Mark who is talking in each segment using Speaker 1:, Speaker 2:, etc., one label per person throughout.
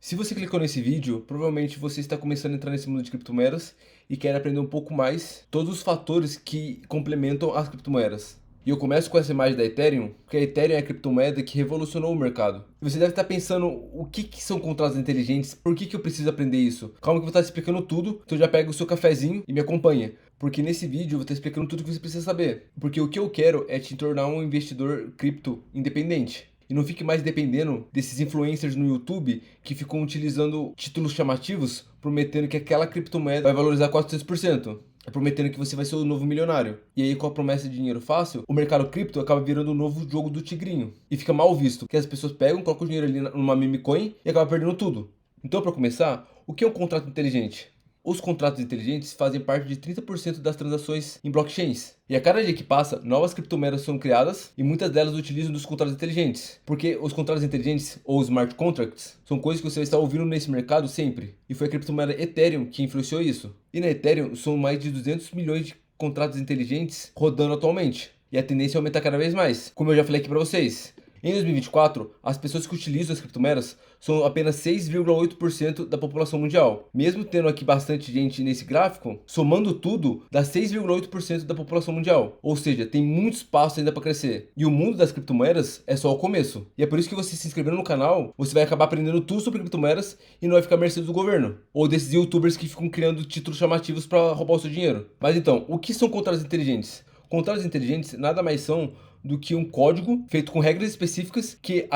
Speaker 1: Se você clicou nesse vídeo, provavelmente você está começando a entrar nesse mundo de criptomoedas e quer aprender um pouco mais todos os fatores que complementam as criptomoedas. E eu começo com essa imagem da Ethereum, porque a Ethereum é a criptomoeda que revolucionou o mercado. E você deve estar pensando, o que são contratos inteligentes? Por que eu preciso aprender isso? Calma que eu vou estar explicando tudo, então já pega o seu cafezinho e me acompanha. Porque nesse vídeo eu vou estar explicando tudo o que você precisa saber. Porque o que eu quero é te tornar um investidor cripto independente. E não fique mais dependendo desses influencers no YouTube que ficam utilizando títulos chamativos, prometendo que aquela criptomoeda vai valorizar 400%. Prometendo que você vai ser o novo milionário. E aí, com a promessa de dinheiro fácil, o mercado cripto acaba virando o novo jogo do tigrinho. E fica mal visto, porque as pessoas pegam, colocam o dinheiro ali numa meme coin e acabam perdendo tudo. Então, para começar, o que é um contrato inteligente? Os contratos inteligentes fazem parte de 30% das transações em blockchains. E a cada dia que passa, novas criptomoedas são criadas e muitas delas utilizam dos contratos inteligentes. Porque os contratos inteligentes, ou smart contracts, são coisas que você vai estar ouvindo nesse mercado sempre. E foi a criptomoeda Ethereum que influenciou isso. E na Ethereum são mais de 200 milhões de contratos inteligentes rodando atualmente. E a tendência é aumentar cada vez mais, como eu já falei aqui para vocês. Em 2024, as pessoas que utilizam as criptomoedas são apenas 6,8% da população mundial. Mesmo tendo aqui bastante gente nesse gráfico, somando tudo, dá 6,8% da população mundial. Ou seja, tem muito espaço ainda para crescer. E o mundo das criptomoedas é só o começo. E é por isso que você se inscrevendo no canal, você vai acabar aprendendo tudo sobre criptomoedas e não vai ficar à mercê do governo. Ou desses youtubers que ficam criando títulos chamativos para roubar o seu dinheiro. Mas então, o que são contratos inteligentes? Contratos inteligentes nada mais são do que um código feito com regras específicas que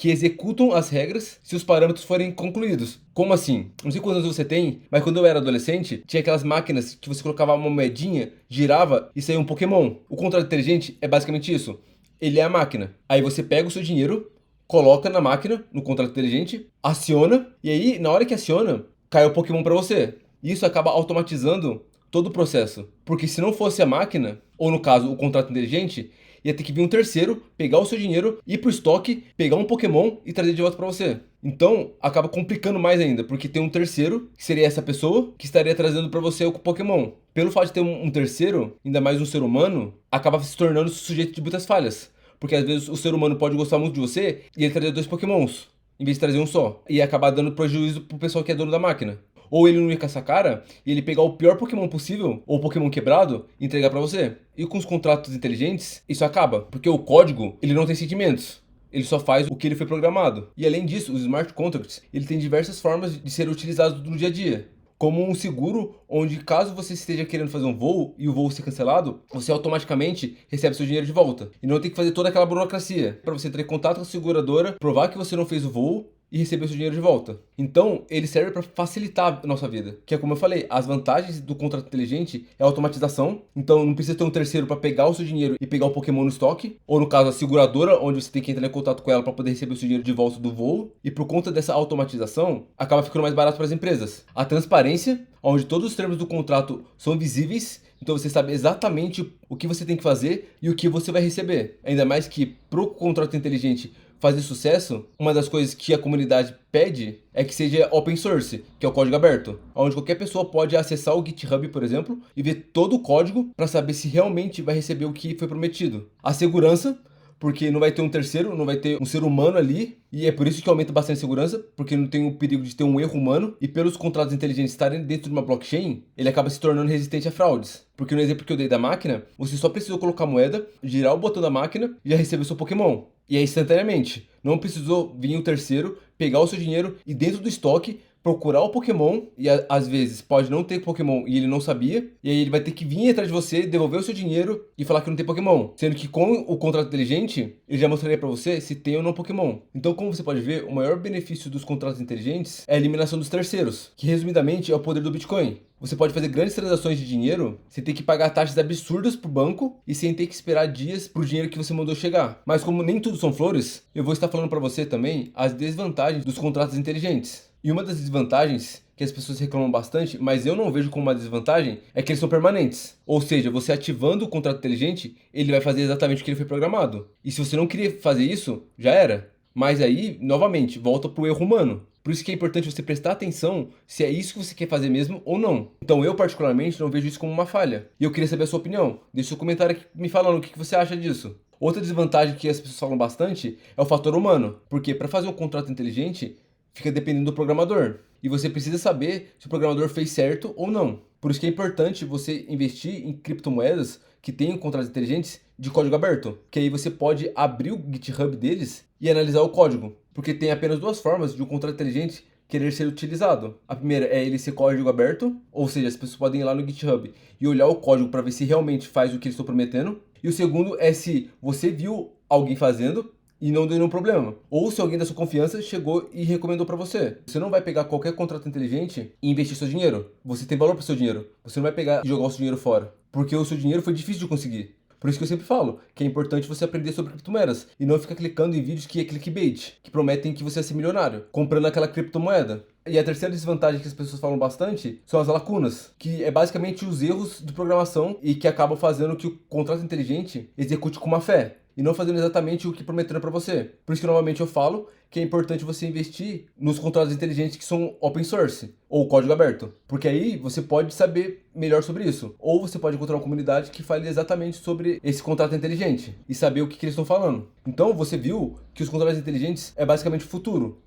Speaker 1: executam as regras se os parâmetros forem concluídos. Como assim? Não sei quantos anos você tem, mas quando eu era adolescente, tinha aquelas máquinas que você colocava uma moedinha, girava e saía um Pokémon. O contrato inteligente é basicamente isso. Ele é a máquina. Aí você pega o seu dinheiro, coloca na máquina, no contrato inteligente, aciona, e aí, na hora que aciona, cai o Pokémon para você. Isso acaba automatizando todo o processo. Porque se não fosse a máquina, ou no caso, o contrato inteligente, ia ter que vir um terceiro, pegar o seu dinheiro, ir pro estoque, pegar um Pokémon e trazer de volta para você. Então, acaba complicando mais ainda, porque tem um terceiro, que seria essa pessoa, que estaria trazendo para você o Pokémon. Pelo fato de ter um terceiro, ainda mais um ser humano, acaba se tornando sujeito de muitas falhas. Porque às vezes o ser humano pode gostar muito de você e ele trazer dois Pokémons, em vez de trazer um só. E acabar dando prejuízo pro pessoal que é dono da máquina. Ou ele não ir com essa cara e ele pegar o pior Pokémon possível, ou Pokémon quebrado, e entregar pra você. E com os contratos inteligentes, isso acaba, porque o código, ele não tem sentimentos. Ele só faz o que ele foi programado. E além disso, os smart contracts, ele tem diversas formas de ser utilizados no dia a dia. Como um seguro, onde caso você esteja querendo fazer um voo e o voo ser cancelado, você automaticamente recebe seu dinheiro de volta. E não tem que fazer toda aquela burocracia para você entrar em contato com a seguradora, provar que você não fez o voo e receber seu dinheiro de volta. Então, ele serve para facilitar a nossa vida. Que é como eu falei, as vantagens do contrato inteligente é a automatização. Então, não precisa ter um terceiro para pegar o seu dinheiro e pegar o Pokémon no estoque. Ou no caso, a seguradora, onde você tem que entrar em contato com ela para poder receber o seu dinheiro de volta do voo. E por conta dessa automatização, acaba ficando mais barato para as empresas. A transparência, onde todos os termos do contrato são visíveis. Então você sabe exatamente o que você tem que fazer e o que você vai receber. Ainda mais que pro contrato inteligente fazer sucesso, uma das coisas que a comunidade pede é que seja open source, que é o código aberto, onde qualquer pessoa pode acessar o GitHub, por exemplo, e ver todo o código para saber se realmente vai receber o que foi prometido. A segurança, porque não vai ter um terceiro, não vai ter um ser humano ali, e é por isso que aumenta bastante a segurança, porque não tem o perigo de ter um erro humano, e pelos contratos inteligentes estarem dentro de uma blockchain, ele acaba se tornando resistente a fraudes. Porque no exemplo que eu dei da máquina, você só precisou colocar a moeda, girar o botão da máquina e já recebeu seu Pokémon. E é instantaneamente. Não precisou vir o terceiro, pegar o seu dinheiro e dentro do estoque procurar o Pokémon, e às vezes pode não ter Pokémon e ele não sabia, e aí ele vai ter que vir atrás de você, devolver o seu dinheiro e falar que não tem Pokémon. Sendo que com o contrato inteligente, ele já mostraria para você se tem ou não Pokémon. Então, como você pode ver, o maior benefício dos contratos inteligentes é a eliminação dos terceiros, que resumidamente é o poder do Bitcoin. Você pode fazer grandes transações de dinheiro sem ter que pagar taxas absurdas pro banco e sem ter que esperar dias pro dinheiro que você mandou chegar. Mas como nem tudo são flores, eu vou estar falando para você também as desvantagens dos contratos inteligentes. E uma das desvantagens que as pessoas reclamam bastante, mas eu não vejo como uma desvantagem, é que eles são permanentes. Ou seja, você ativando o contrato inteligente, ele vai fazer exatamente o que ele foi programado. E se você não queria fazer isso, já era. Mas aí, novamente, volta pro erro humano. Por isso que é importante você prestar atenção se é isso que você quer fazer mesmo ou não. Então eu, particularmente, não vejo isso como uma falha. E eu queria saber a sua opinião. Deixe seu comentário aqui me falando o que você acha disso. Outra desvantagem que as pessoas falam bastante é o fator humano. Porque para fazer um contrato inteligente, fica dependendo do programador. E você precisa saber se o programador fez certo ou não. Por isso que é importante você investir em criptomoedas que tenham contratos inteligentes de código aberto, que aí você pode abrir o GitHub deles e analisar o código, porque tem apenas duas formas de um contrato inteligente querer ser utilizado. A primeira é ele ser código aberto, ou seja, as pessoas podem ir lá no GitHub e olhar o código para ver se realmente faz o que eles estão prometendo. E o segundo é se você viu alguém fazendo e não deu nenhum problema. Ou se alguém da sua confiança chegou e recomendou para você. Você não vai pegar qualquer contrato inteligente e investir seu dinheiro. Você tem valor para seu dinheiro. Você não vai pegar e jogar o seu dinheiro fora. Porque o seu dinheiro foi difícil de conseguir. Por isso que eu sempre falo que é importante você aprender sobre criptomoedas e não ficar clicando em vídeos que é clickbait, que prometem que você vai ser milionário, comprando aquela criptomoeda. E a terceira desvantagem que as pessoas falam bastante são as lacunas, que é basicamente os erros de programação e que acabam fazendo que o contrato inteligente execute com má fé e não fazendo exatamente o que prometeram para você. Por isso que normalmente eu falo que é importante você investir nos contratos inteligentes que são open source ou código aberto, porque aí você pode saber melhor sobre isso, ou você pode encontrar uma comunidade que fale exatamente sobre esse contrato inteligente e saber o que eles estão falando. Então você viu que os contratos inteligentes é basicamente o futuro,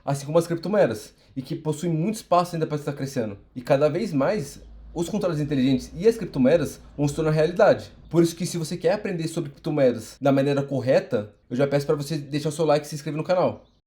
Speaker 1: assim como as criptomoedas, e que possuem muito espaço ainda para estar crescendo. E cada vez mais os contratos inteligentes e as criptomoedas vão se tornar realidade. Por isso que se você quer aprender sobre criptomoedas da maneira correta, eu já peço para você deixar o seu like e se inscrever no canal.